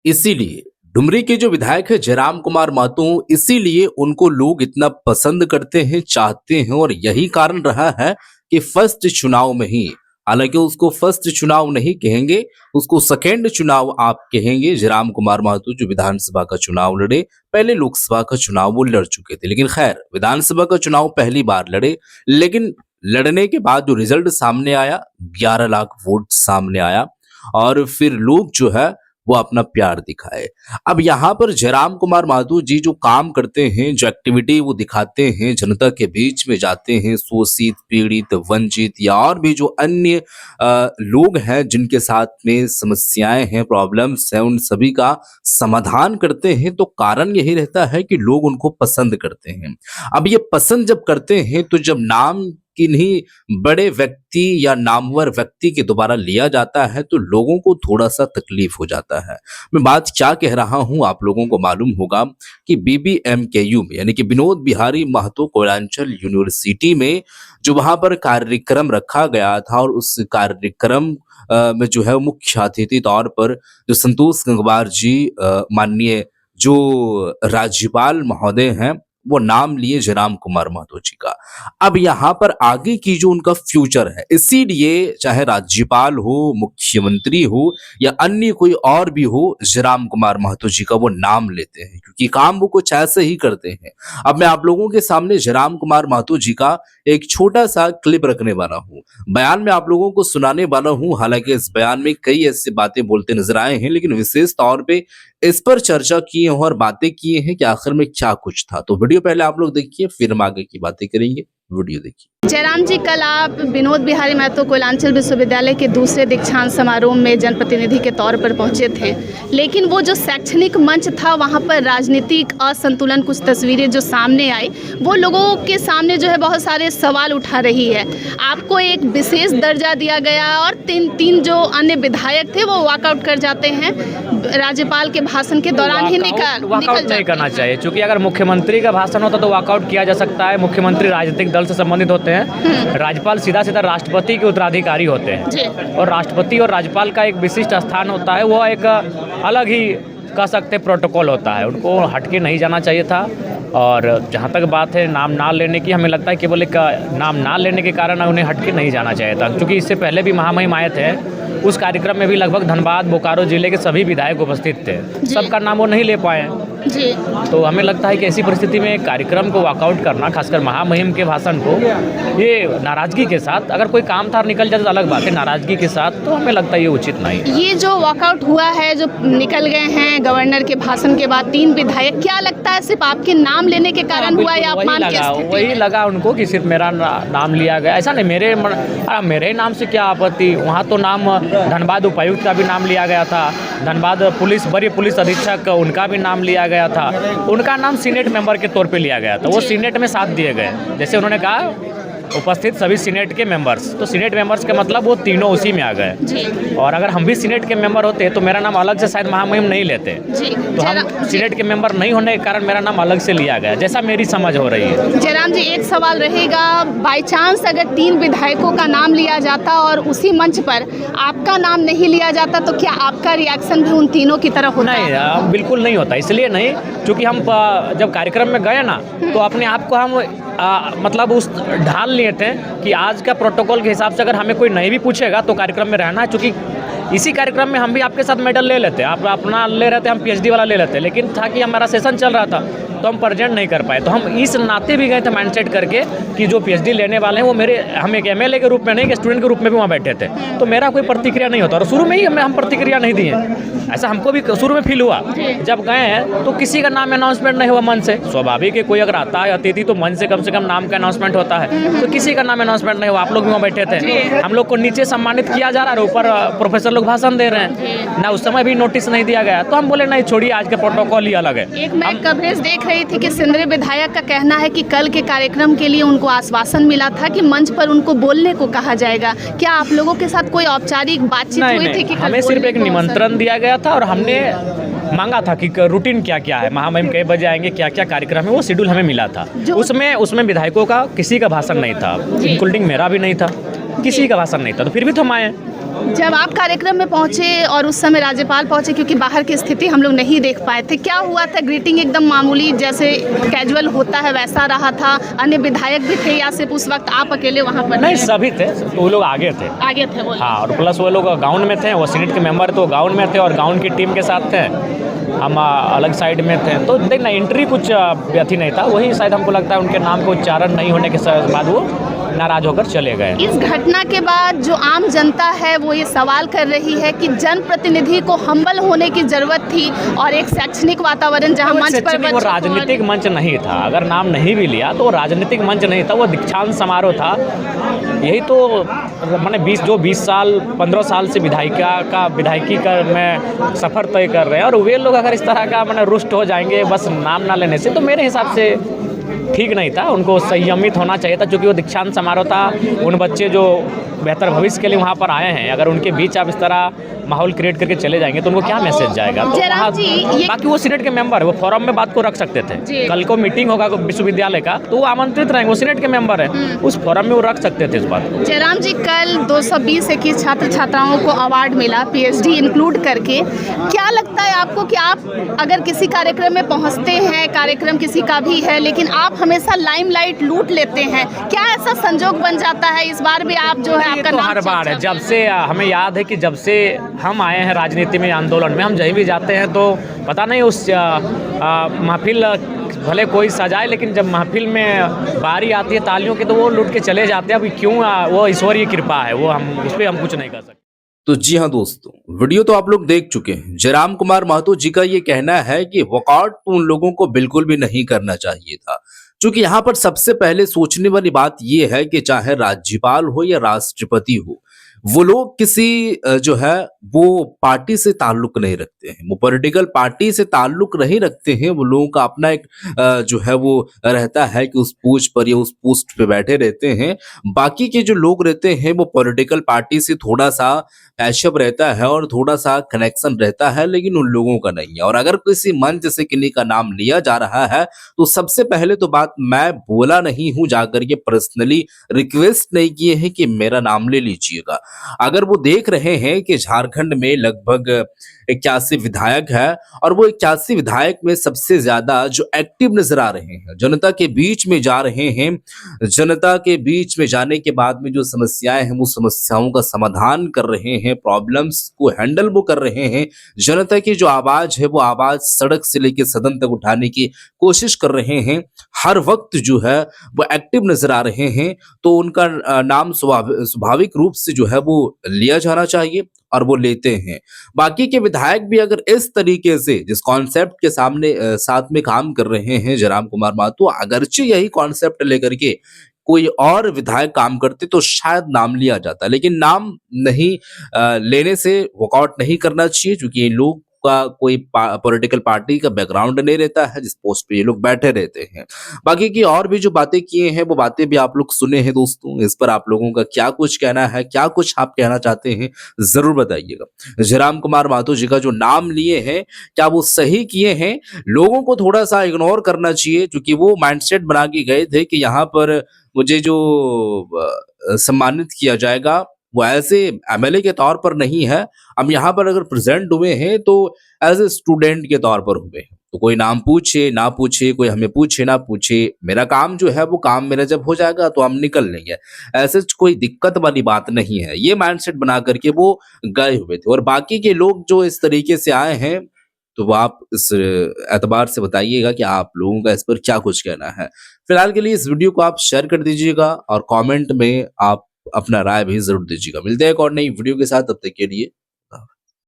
इसीलिए डुमरी के जो विधायक है जयराम कुमार महतो, इसीलिए उनको लोग इतना पसंद करते हैं, चाहते हैं और यही कारण रहा है कि फर्स्ट चुनाव में ही, हालांकि उसको फर्स्ट चुनाव नहीं कहेंगे, उसको सेकेंड चुनाव आप कहेंगे। जयराम कुमार महतो जो विधानसभा का चुनाव लड़े, पहले लोकसभा का चुनाव वो लड़ चुके थे, लेकिन खैर विधानसभा का चुनाव पहली बार लड़े। लेकिन लड़ने के बाद जो रिजल्ट सामने आया, 11 लाख वोट सामने आया और फिर लोग जो है वो अपना प्यार दिखाए। अब यहाँ पर जयराम कुमार महतो जी जो काम करते हैं, जो एक्टिविटी वो दिखाते हैं, जनता के बीच में जाते हैं, शोषित, पीड़ित, वंचित या और भी जो अन्य लोग हैं जिनके साथ में समस्याएं हैं, प्रॉब्लम्स हैं, उन सभी का समाधान करते हैं, तो कारण यही रहता है कि लोग उनको पसंद करते हैं। अब ये पसंद जब करते हैं तो जब नाम किन्हीं बड़े व्यक्ति या नामवर व्यक्ति के दोबारा लिया जाता है तो लोगों को थोड़ा सा तकलीफ हो जाता है। मैं बात क्या कह रहा हूं आप लोगों को मालूम होगा कि बीबीएमकेयू में, यानी कि विनोद बिहारी महतो कोयलांचल यूनिवर्सिटी में जो वहां पर कार्यक्रम रखा गया था और उस कार्यक्रम में जो है मुख्य अतिथि तौर पर जो संतोष गंगवार जी माननीय जो राज्यपाल महोदय हैं वो नाम लिए जयराम कुमार महतो जी का। अब यहाँ पर आगे की जो उनका फ्यूचर है, इसीलिए चाहे राज्यपाल हो, मुख्यमंत्री हो या अन्य कोई और भी हो, जयराम कुमार महतो जी का वो नाम लेते हैं क्योंकि काम वो कुछ ऐसे ही करते हैं। अब मैं आप लोगों के सामने जयराम कुमार महतो जी का एक छोटा सा क्लिप रखने वाला हूँ, बयान में आप लोगों को सुनाने वाला हूँ। हालांकि इस बयान में कई ऐसी बातें बोलते नजर आए हैं, लेकिन विशेष तौर पे इस पर चर्चा किए हैं और बातें किए हैं कि आखिर में क्या कुछ था। तो वीडियो पहले आप लोग देखिए, फिर हम आगे की बातें करेंगे। वीडियो देखिए। जयराम जी, कल आप विनोद बिहारी महतो कोयलांचल विश्वविद्यालय के दूसरे दीक्षांत समारोह में जनप्रतिनिधि के तौर पर पहुंचे थे, लेकिन वो जो शैक्षणिक मंच था वहां पर राजनीतिक असंतुलन कुछ तस्वीरें जो सामने आई, वो लोगों के सामने जो है बहुत सारे सवाल उठा रही है। आपको एक विशेष दर्जा दिया गया और तीन जो अन्य विधायक थे वो वॉकआउट कर जाते हैं, राज्यपाल के भाषण के दौरान ही निकल नहीं करना चाहिए, क्योंकि अगर मुख्यमंत्री का भाषण होता तो वॉकआउट किया जा सकता है। मुख्यमंत्री राजनीतिक दल से संबंधित होते हैं, राज्यपाल सीधा सीधा राष्ट्रपति के उत्तराधिकारी होते हैं और राष्ट्रपति और राज्यपाल का एक विशिष्ट स्थान होता है, वो एक अलग ही कह सकते प्रोटोकॉल होता है, उनको हटके नहीं जाना चाहिए था। और जहाँ तक बात है नाम ना लेने की, हमें लगता है केवल एक नाम ना लेने के कारण उन्हें हटके नहीं जाना चाहिए था, क्योंकि इससे पहले भी महामहिम आए थे। उस कार्यक्रम में भी लगभग धनबाद, बोकारो जिले के सभी विधायक उपस्थित थे, सबका नाम वो नहीं ले पाए जी। तो हमें लगता है कि ऐसी परिस्थिति में कार्यक्रम को वॉकआउट करना, खासकर महामहिम के भाषण को, ये नाराजगी के साथ, अगर कोई काम था निकल जाए तो अलग बात है, नाराजगी के साथ तो हमें लगता है ये उचित नहीं। ये जो वॉकआउट हुआ है, जो निकल गए हैं गवर्नर के भाषण के बाद 3 विधायक, क्या लगता है सिर्फ आपके नाम लेने के कारण हुआ या अपमान की स्थिति? वही लगा उनको कि सिर्फ मेरा नाम लिया गया, ऐसा नहीं, मेरे नाम से क्या आपत्ति। वहाँ तो नाम धनबाद उपायुक्त का भी नाम लिया गया था, धनबाद पुलिस बड़ी पुलिस अधीक्षक उनका भी नाम लिया गया था, उनका नाम सीनेट मेंबर के तौर पे लिया गया था, वो सीनेट में साथ दिए गए। जैसे उन्होंने कहा उपस्थित सभी सीनेट के मेंबर्स, तो सीनेट मेंबर्स का मतलब वो तीनों उसी में आ गए। और अगर हम भी सीनेट के मेंबर होते तो मेरा नाम अलग से शायद महामहिम नहीं लेते, तो हम सीनेट के मेंबर नहीं होने के कारण मेरा नाम अलग से लिया गया, जैसा मेरी समझ हो रही है। जयराम जी, एक सवाल रहेगा, बाई चांस अगर 3 विधायकों का नाम लिया जाता और उसी मंच पर आपका नाम नहीं लिया जाता तो क्या आपका रिएक्शन भी उन तीनों की तरफ होता? नहीं, बिल्कुल नहीं होता। इसलिए नहीं, क्योंकि हम जब कार्यक्रम में गए ना तो अपने आप को हम मतलब उस ढाल लिए थे कि आज का प्रोटोकॉल के हिसाब से अगर हमें कोई नहीं भी पूछेगा तो कार्यक्रम में रहना है, क्योंकि इसी कार्यक्रम में हम भी आपके साथ मेडल ले लेते हैं, आप अपना ले रहे थे, हम पीएचडी वाला ले लेते, लेकिन था कि हमारा सेशन चल रहा था तो हम प्रेजेंट नहीं कर पाए, तो हम इस नाते भी गए थे माइंडसेट करके कि जो पीएचडी लेने वाले हैं वो हम एक एमएलए के रूप में नहीं, एक स्टूडेंट के रूप में भी वहाँ बैठे थे, तो मेरा कोई प्रतिक्रिया नहीं होता और शुरू में ही हम प्रतिक्रिया नहीं दिए। ऐसा हमको भी शुरू में फील हुआ, जब गए हैं तो किसी का नाम अनाउंसमेंट नहीं हुआ मन से। स्वाभाविक है, कोई अगर आता है अतिथि तो मन से कम नाम का अनाउंसमेंट होता है, तो किसी का नाम अनाउंसमेंट नहीं हुआ। आप लोग भी वहाँ बैठे थे, हम लोग को नीचे सम्मानित किया जा रहा है, ऊपर प्रोफेसर लोग भाषण दे रहे हैं ना, उस समय भी नोटिस नहीं दिया गया, तो हम बोले नहीं छोड़िए, आज का प्रोटोकॉल ही अलग है। एक मैं कवरेज देख रही थी कि सिंदरी विधायक का कहना है कि कल के कार्यक्रम के लिए उनको आश्वासन मिला था कि मंच पर उनको बोलने को कहा जाएगा। क्या आप लोगों के साथ कोई औपचारिक बातचीत हुई थी? कि हमें सिर्फ एक निमंत्रण दिया गया था और हमने मांगा था कि रूटीन क्या क्या है, महामहिम कई बजे आएंगे, क्या क्या कार्यक्रम है, वो शेड्यूल हमें मिला था। उसमें विधायकों का किसी का भाषण नहीं था, इंक्लूडिंग मेरा भी नहीं था, किसी का भाषण नहीं था, तो फिर भी तो हम आए। जब आप कार्यक्रम में पहुंचे और उस समय राज्यपाल पहुंचे, क्योंकि बाहर की स्थिति हम लोग नहीं देख पाए थे, क्या हुआ था? ग्रीटिंग एकदम मामूली जैसे कैजुअल होता है वैसा रहा था? अन्य विधायक भी थे या सिर्फ उस वक्त आप अकेले वहां पर नहीं, थे? सभी थे, वो लोग आगे थे। आगे थे वो? हाँ, और प्लस वो लोग गाउन में थे, वो सीनेट के मेंबर तो गाउन में थे और गाउन की टीम के साथ थे, हम अलग साइड में थे। तो देखना एंट्री कुछ अथी नहीं था, वही शायद हमको लगता है उनके नाम का उच्चारण नहीं होने के बाद वो नाराज होकर चले गए। इस घटना के बाद जो आम जनता है वो ये सवाल कर रही है कि जनप्रतिनिधि को हम्बल होने की जरूरत थी और एक शैक्षणिक वातावरण जहां मंच पर वो राजनीतिक मंच नहीं था। अगर नाम नहीं भी लिया तो राजनीतिक मंच नहीं था, वो दीक्षांत समारोह था। यही तो मैंने 20 साल 15 साल से विधायकी का मैं सफ़र तय कर रहे हैं, और वे लोग अगर इस तरह का मैंने रुष्ट हो जाएंगे बस नाम ना लेने से, तो मेरे हिसाब से ठीक नहीं था। उनको संयमित होना चाहिए था, क्योंकि वो दीक्षांत समारोह था। उन बच्चे जो बेहतर भविष्य के लिए वहाँ पर आए हैं, अगर उनके बीच आप इस तरह माहौल क्रिएट करके चले जाएंगे तो उनको क्या मैसेज जाएगा? तो वहाँ बाकी वो सीनेट के मेंबर है, वो फोरम में बात को रख सकते थे। कल को मीटिंग होगा विश्वविद्यालय का तो वो आमंत्रित रहेंगे, वो सीनेट के मेंबर है, उस फोरम में वो रख सकते थे इस बात को। जयराम जी, कल 220 छात्र छात्राओं को अवार्ड मिला, पीएचडी इंक्लूड करके। क्या लगता है आपको कि आप अगर किसी कार्यक्रम में पहुंचते हैं, कार्यक्रम किसी का भी है, लेकिन आप हमेशा लाइमलाइट लूट लेते हैं, क्या ऐसा संजोग बन जाता है? इस बार भी आप जो है आपका तो नाम हर बार है, जब से हमें याद है कि जब से हम आए हैं राजनीति में, आंदोलन में, हम जहीं भी जाते हैं तो पता नहीं उस महफिल भले कोई सजाए, लेकिन जब महफिल में बारी आती है तालियों की तो वो लूट के चले जाते हैं। अभी क्यों? वो ईश्वरीय कृपा है, वो हम उस पर हम कुछ नहीं कर सकते। तो जी हाँ दोस्तों, वीडियो तो आप लोग देख चुके हैं। जयराम कुमार महतो जी का ये कहना है कि वॉकआउट तो उन लोगों को बिल्कुल भी नहीं करना चाहिए था, क्योंकि यहाँ पर सबसे पहले सोचने वाली बात ये है कि चाहे राज्यपाल हो या राष्ट्रपति हो, वो लोग किसी जो है वो पार्टी से ताल्लुक नहीं रखते हैं, वो पॉलिटिकल पार्टी से ताल्लुक नहीं रखते हैं। वो लोगों का अपना एक जो है वो रहता है कि उस पोस्ट पर या उस पोस्ट पे बैठे रहते हैं। बाकी के जो लोग रहते हैं वो पॉलिटिकल पार्टी से थोड़ा सा पैशअप रहता है और थोड़ा सा कनेक्शन रहता है, लेकिन उन लोगों का नहीं है। और अगर किसी मंच से किन्हीं का नाम लिया जा रहा है तो सबसे पहले तो बात मैं बोला नहीं हूं, जाकर के पर्सनली रिक्वेस्ट नहीं किए हैं कि मेरा नाम ले लीजिएगा। अगर वो देख रहे हैं कि झारखंड में लगभग 81 विधायक है और वो 81 विधायक में सबसे ज्यादा जो एक्टिव नजर आ रहे हैं, जनता के बीच में जा रहे हैं, जनता के बीच में जाने के बाद में जो समस्याएं हैं वो समस्याओं का समाधान कर रहे हैं, प्रॉब्लम्स को हैंडल वो कर रहे हैं, जनता की जो आवाज है वो आवाज सड़क से लेकर सदन तक उठाने की कोशिश कर रहे हैं, हर वक्त जो है वो एक्टिव नजर आ रहे हैं, तो उनका नाम स्वाभाविक रूप से जो है वो लिया जाना चाहिए और वो लेते हैं। बाकी के विधायक भी अगर इस तरीके से जिस कॉन्सेप्ट के सामने साथ में काम कर रहे हैं जयराम कुमार महतो, अगरचे यही कॉन्सेप्ट लेकर के कोई और विधायक काम करते तो शायद नाम लिया जाता, लेकिन नाम नहीं लेने से वॉकआउट नहीं करना चाहिए, क्योंकि ये लोग का कोई पॉलिटिकल पार्टी का बैकग्राउंड नहीं रहता है जिस पोस्ट पे ये लोग बैठे रहते हैं। बाकी की और भी जो बातें किए हैं वो बातें भी आप लोग सुने हैं दोस्तों। इस पर आप लोगों का क्या कुछ कहना है, क्या कुछ आप कहना चाहते हैं, जरूर बताइएगा। जयराम कुमार महतो जी का जो नाम लिए हैं क्या वो सही किए हैं? लोगों को थोड़ा सा इग्नोर करना चाहिए, क्योंकि वो माइंडसेट बना के गए थे कि यहाँ पर मुझे जो सम्मानित किया जाएगा वो ऐसे एमएलए के तौर पर नहीं है, हम यहाँ पर अगर प्रेजेंट हुए हैं तो एज ए स्टूडेंट के तौर पर हुए हैं। तो कोई नाम पूछे ना पूछे, कोई हमें पूछे ना पूछे, मेरा काम जो है वो काम मेरा जब हो जाएगा तो हम निकल लेंगे, ऐसे कोई दिक्कत वाली बात नहीं है। ये माइंडसेट बना करके वो गए हुए थे। और बाकी के लोग जो इस तरीके से आए हैं तो वो आप इस एतबार से बताइएगा कि आप लोगों का इस पर क्या कुछ कहना है। फिलहाल के लिए इस वीडियो को आप शेयर कर दीजिएगा और कमेंट में आप अपना राय भी जरूर दीजिएगा। मिलते हैं एक और नई वीडियो के साथ, तब तक के लिए